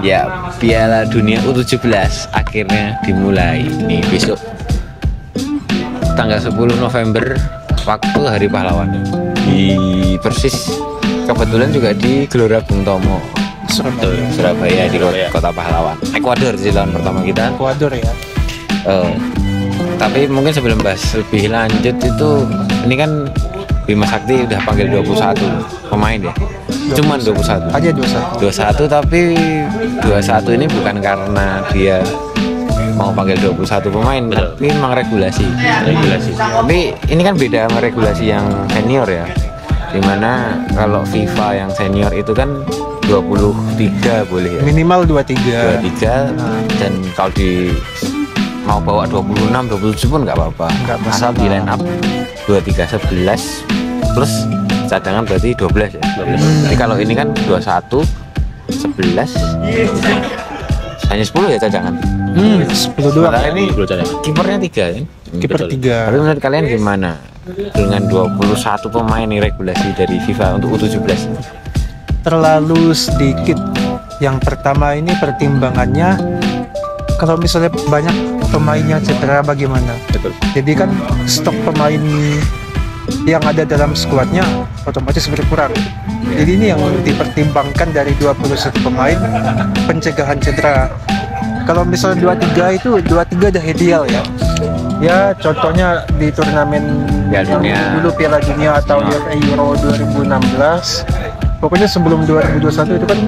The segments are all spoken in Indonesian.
Ya, Piala Dunia U17 akhirnya dimulai nih besok tanggal 10 November waktu Hari Pahlawan di persis kebetulan juga di Gelora Bung Tomo Surabaya di Kota Pahlawan. Ekuador sih lawan pertama kita. Ekuador ya. Tapi mungkin sebelum bahas lebih lanjut itu ini kan Bima Sakti udah panggil 21 pemain ya. Cuman 21 aja 21 tapi 21 ini bukan karena dia mau panggil 21 pemain. Betul. Tapi memang regulasi. Tapi ini kan beda sama regulasi yang senior ya, dimana kalau FIFA yang senior itu kan 23 boleh ya, minimal 23 dan kalau di mau bawa 26, 27 pun nggak apa-apa asal di line up 23, 11 plus cadangan berarti 12 ya. Jadi kalau ini kan 21, 11 hanya 10 ya cadangan. 10 doang. Ini kipernya 3 ya. Kiper 3. Tapi menurut kalian gimana dengan 21 pemain nih regulasi dari FIFA untuk U17? Terlalu sedikit. Yang pertama ini pertimbangannya kalau misalnya banyak pemainnya cedera bagaimana? Betul. Jadi kan stok pemain yang ada dalam skuadnya otomatis berkurang. Jadi ini yang dipertimbangkan dari 21 pemain, pencegahan cedera. Kalau misalnya 23 itu 23 udah ideal ya. Ya contohnya di turnamen dulu Piala Dunia atau Euro 2016. Pokoknya sebelum 2021 itu kan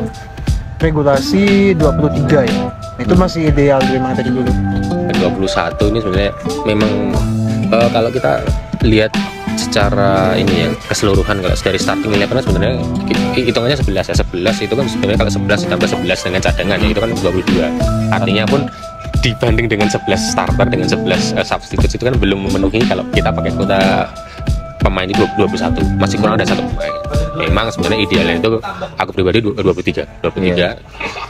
regulasi 23 ya. Itu masih ideal memang dari dulu. 21 ini sebenarnya memang kalau kita lihat secara ini ya keseluruhan, kalau dari starting eleven sebenarnya hitungannya 11 ya. 11 itu kan sebenarnya kalau 11 ditambah 11 dengan cadangan ya itu kan 22. Artinya pun dibanding dengan 11 starter dengan 11 substitute itu kan belum memenuhi kalau kita pakai kuota pemain itu 21, masih kurang ada satu pemain. Memang sebenarnya idealnya itu aku pribadi 23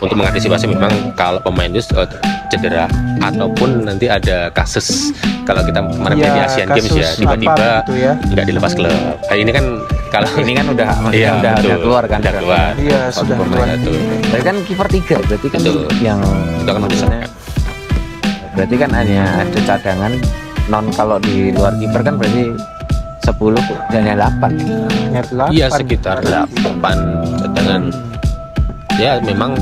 untuk mengantisipasi memang kalau pemain itu cedera ataupun nanti ada kasus kalau kita kemarin di Asian Games ya tiba-tiba nggak dilepas klub. Ini kan kalau ini kan udah keluar kan, udah keluar. Iya, sudah keluar. Tapi kan kiper 3 berarti kan yang itu kan berarti kan hanya ada cadangan non, kalau di luar kiper kan berarti 10 dan 8. Iya, sekitar 8 cadangan. Ya memang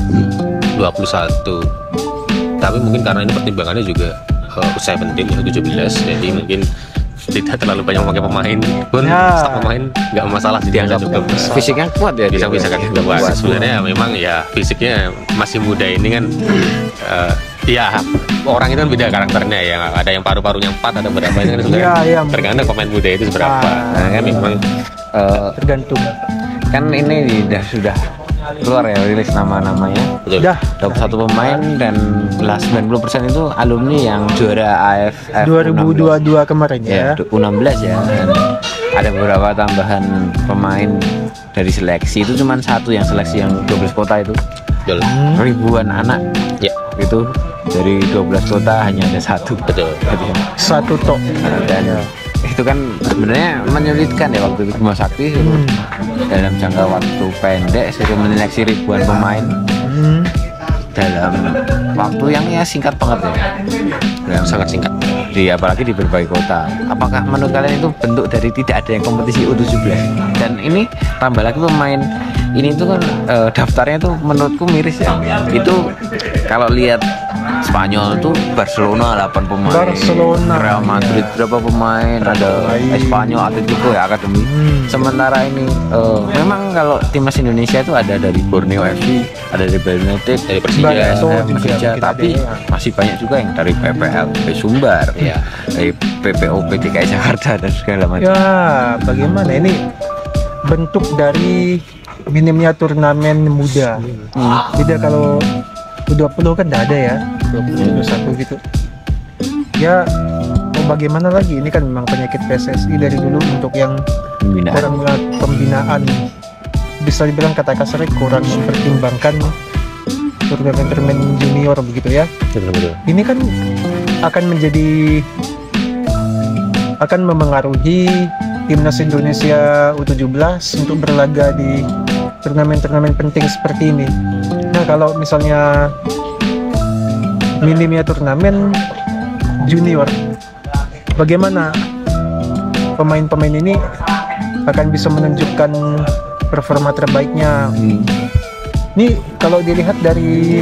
21. Tapi mungkin karena ini pertimbangannya juga U17 ya 17, jadi mungkin tidak terlalu banyak memakai pemain pun stok pemain nggak masalah sih, dianggap cukup. Fisiknya kuat ya, bisa kuat. Sebenarnya memang ya fisiknya masih muda ini kan. Ya orang itu kan beda karakternya ya, ada yang paru-parunya 4 ada berapa itu kan sebenarnya tergantung pemain muda itu seberapa. Nah kan memang tergantung. Kan ini sudah keluar ya rilis nama-namanya. Udah 21 pemain dan 90% itu alumni yang juara AFF 2022 kemarin ya. U16 ya. Dan ada beberapa tambahan pemain dari seleksi itu cuma satu yang seleksi yang 12 kota itu. Ribuan anak. Ya. Itu dari 12 kota hanya ada satu. Betul. Satu tok. Dan itu kan sebenarnya menyulitkan ya waktu itu Bima Sakti dalam jangka waktu pendek suruh menyeleksi ribuan pemain dalam waktu yang singkat banget ya, sangat singkat apalagi di berbagai kota. Apakah menurut kalian itu bentuk dari tidak ada yang kompetisi U17? Dan ini tambah lagi pemain ini tuh kan daftarnya tuh menurutku miris ya. Itu kalau lihat Spanyol tuh Barcelona 8 pemain, Real Madrid berapa pemain, ada Espanyol, Atletico ya akademi. Sementara ini memang kalau timnas Indonesia itu ada dari Borneo FC, ada dari Bali United, dari Persija, tapi masih banyak juga yang dari PPL Sumbar, dari PPOP DKI Jakarta dan segala macam. Ya, bagaimana ini bentuk dari minimnya turnamen muda. Beda kalau U20 kan tidak ada ya, 21 gitu. Ya mau bagaimana lagi, ini kan memang penyakit PSSI dari dulu untuk yang kurang pembinaan. Bisa dibilang kata kasarnya kurang mempertimbangkan turnamen junior begitu ya. Betul. Ini kan akan memengaruhi timnas Indonesia U17 untuk berlaga di turnamen-turnamen penting seperti ini. Nah kalau misalnya minimnya turnamen junior, bagaimana pemain-pemain ini akan bisa menunjukkan performa terbaiknya? Ini kalau dilihat dari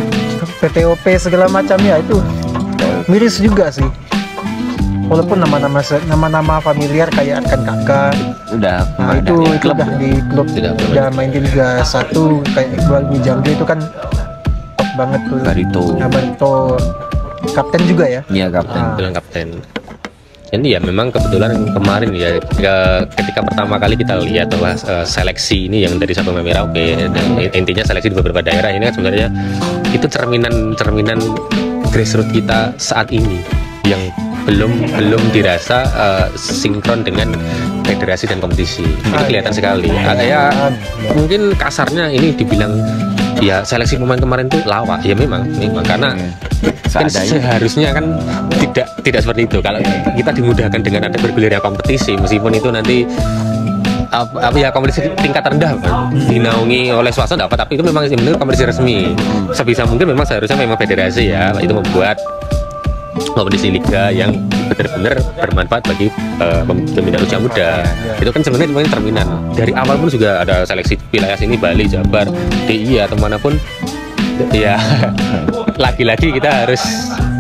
PTOP segala macam ya itu miris juga sih. Walaupun nama-nama familiar kayak Arkan Kakak, Udah nah ada itu di klub. udah di klub, udah main di Liga 1 kayak Iqbal Mijambi itu kan top banget tuh. Barito. Nah, Barito kapten juga ya. Iya kapten. Bilang kapten. Jadi ya memang kebetulan kemarin ya ketika pertama kali kita lihat bahwa seleksi ini yang dari Sabang Merauke dan intinya seleksi di beberapa daerah ini kan sebenarnya itu cerminan grassroots kita saat ini yang belum dirasa sinkron dengan federasi dan kompetisi. Itu kelihatan sekali. Ya mungkin kasarnya ini dibilang ya seleksi pemain kemarin tuh lawak. Ya memang karena kan seharusnya kan tidak seperti itu. Kalau kita dimudahkan dengan ada bergulirnya kompetisi, meskipun itu nanti apa ya kompetisi tingkat rendah kan, dinaungi oleh swasta dapat, tapi itu memang benar kompetisi resmi. Sebisa mungkin memang seharusnya memang federasi ya itu membuat kompetisi liga yang benar-benar bermanfaat bagi pembina usia muda. Itu kan sebenarnya terminan dari awal pun juga ada seleksi wilayah sini, Bali, Jabar, DI atau manapun ya. Lagi-lagi kita harus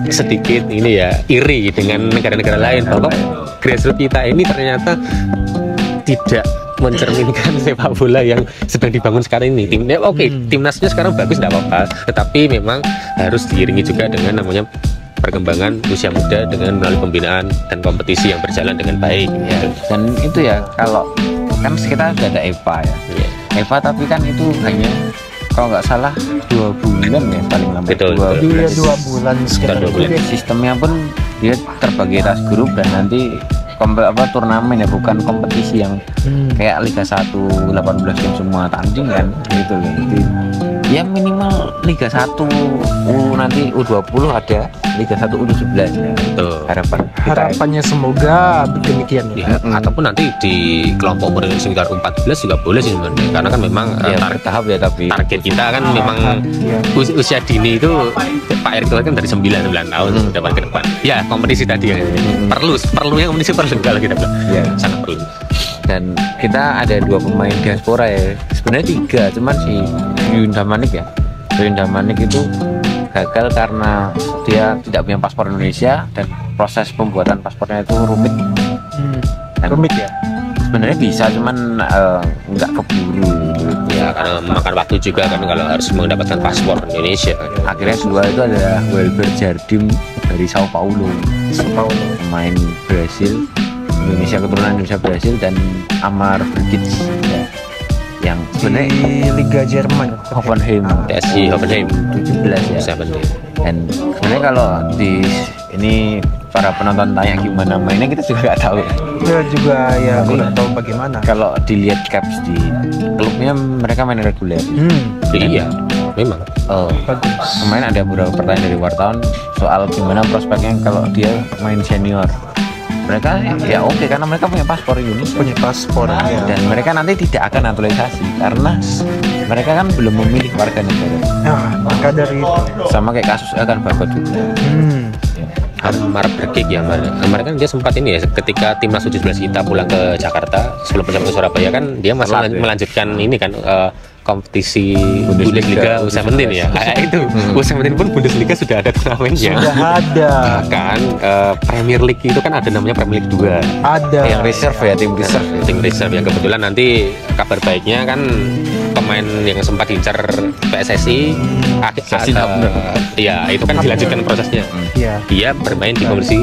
sedikit ini ya iri dengan negara-negara lain bahwa grassroots kita ini ternyata tidak mencerminkan sepak bola yang sedang dibangun sekarang ini. Timnya timnasnya sekarang bagus tidak apa-apa, tetapi memang harus diiringi juga dengan namanya perkembangan usia muda dengan melalui pembinaan dan kompetisi yang berjalan dengan baik. Ya, dan itu ya kalau kan kita sudah ada EVA ya. EVA tapi kan itu hanya kalau nggak salah 2 bulan ya paling lambat. Betul, 2 bulan sekitar 2 bulan. Sistemnya pun dia terbagi atas grup dan nanti turnamen ya, bukan kompetisi yang kayak Liga 1 18 tim semua tanding kan gitu loh. Jadi ya minimal Liga 1 nanti U20 ada, Liga 1 U17 ya. Harapannya semoga demikian ya. Ataupun nanti di kelompok umur sekitar 14 juga boleh sih sebenarnya, karena kan memang ya, bertahap ya, tapi target kita kan memang usia dini itu Pak Erick Thohir kan dari 9 tahun depan ke depan. Ya kompetisi tadi ya. Perlunya kompetisi perlu kalau kita bilang. Ya. Sangat perlu. Dan kita ada 2 pemain diaspora ya, sebenarnya 3, cuman si Yunda Manik ya, Yunda Manik itu gagal karena dia tidak punya paspor Indonesia dan proses pembuatan paspornya itu rumit. Rumit ya. Sebenarnya bisa, cuman nggak keburu gitu. Ya karena makan waktu juga kan kalau harus mendapatkan paspor Indonesia. Akhirnya kedua itu ada Welber Jardim dari Sao Paulo, pemain Brasil, keturunan Indonesia Brasil, dan Amar Brgic ya, yang sebenarnya di Liga Jerman, Hoffenheim, TSG Hoffenheim 17 ya. Dan sebenarnya kalau di ini para penonton tanya gimana mainnya, kita juga nggak tahu. Kita juga ya kurang tahu bagaimana. Kalau dilihat caps di klubnya, mereka main reguler. Iya, memang. Bagus. Kemarin ada beberapa pertanyaan dari wartawan soal gimana prospeknya kalau dia main senior. Mereka ya oke, karena mereka punya paspor Indonesia. Punya paspor ya. Dan mereka nanti tidak akan naturalisasi karena mereka kan belum memilih warga negara. Nah, maka dari itu Sama kayak kasus Akan Bagot juga. Amar Brgic ya, kemarin kan dia sempat ini ya, ketika timnas U17 kita pulang ke Jakarta sebelum perjalanan ke Surabaya kan dia masih melanjutkan ini kan kompetisi Bundesliga U17 ya. Itu U17 pun Bundesliga sudah ada turnamennya. sudah ada. Bahkan Premier League itu kan ada namanya Premier League 2. Ada. Yang reserve ya, tim reserve. Tim reserve yang kebetulan nanti kabar baiknya kan pemain yang sempat diincar PSSI ya itu kan dilanjutkan prosesnya. Iya. Dia bermain di kompetisi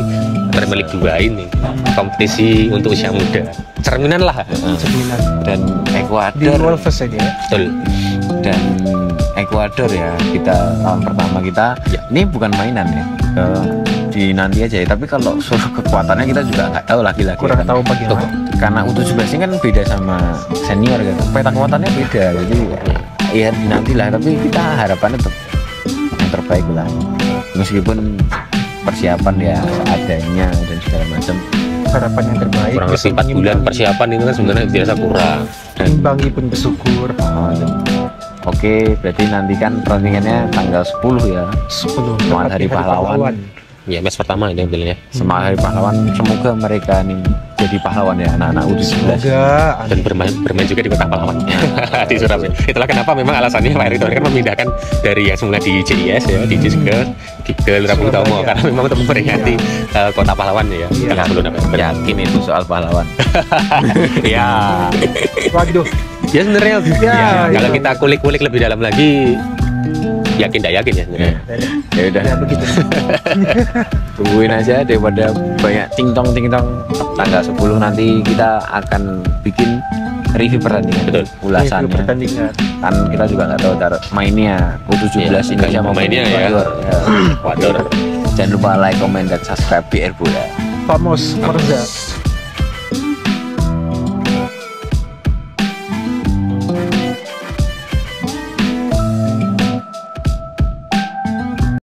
Premier League 2 ini, kompetisi untuk usia muda, cerminan lah. Cerminan. Dan Di Ekuador, Wolves aja ya. Betul. dan Ekuador ya, kita tahun pertama kita ini bukan mainan ya, di nanti aja ya. Tapi kalau suruh kekuatannya kita juga nggak tahu lagi-lagi. Kurang kan. tahu bagaimana. Karena U17 ini kan beda sama senior kan, peta kekuatannya beda, jadi ya dinantilah. Tapi kita harapannya tetap yang terbaik lah, meskipun persiapan ya adanya dan segala macam. Harapan yang terbaik. Kurang lebih 4 bulan persiapan itu kan sebenarnya dirasa kurang. Imbangi pun bersyukur. Dan oke Oke, berarti nanti kan pertandingannya tanggal 10 ya. 10 Semangat Hari Pahlawan. Ya match pertama ini ambilnya. Semangat Hari Pahlawan. Semoga mereka nih jadi pahlawan ya anak-anak U17. Semoga Dan bermain juga di kota pahlawan di Surabaya. Itulah kenapa memang alasannya Pak Erick Thohir kan memindahkan dari yang semula di JIS ya di JIS ke Gelora Bung Tomo karena memang untuk memperingati kota pahlawan ya. Iya. 30 November. Yakin itu soal pahlawan. Ya. waduh Ya sebenarnya Ya, kalau iya. kita kulik-kulik lebih dalam lagi yakin tidak yakin ya sebenarnya. Ya udah, ya begitu. tungguin aja daripada banyak ting-tong tanggal 10 nanti kita akan bikin review pertandingan. Betul. Ulasannya. Review pertandingan. Kan kita juga nggak tahu mainnya U17 Iya, Indonesia maupun mainnya ya. Ekuador. Ya. Waduh. Jangan lupa like, comment, dan subscribe BR Bola. Famos Forza.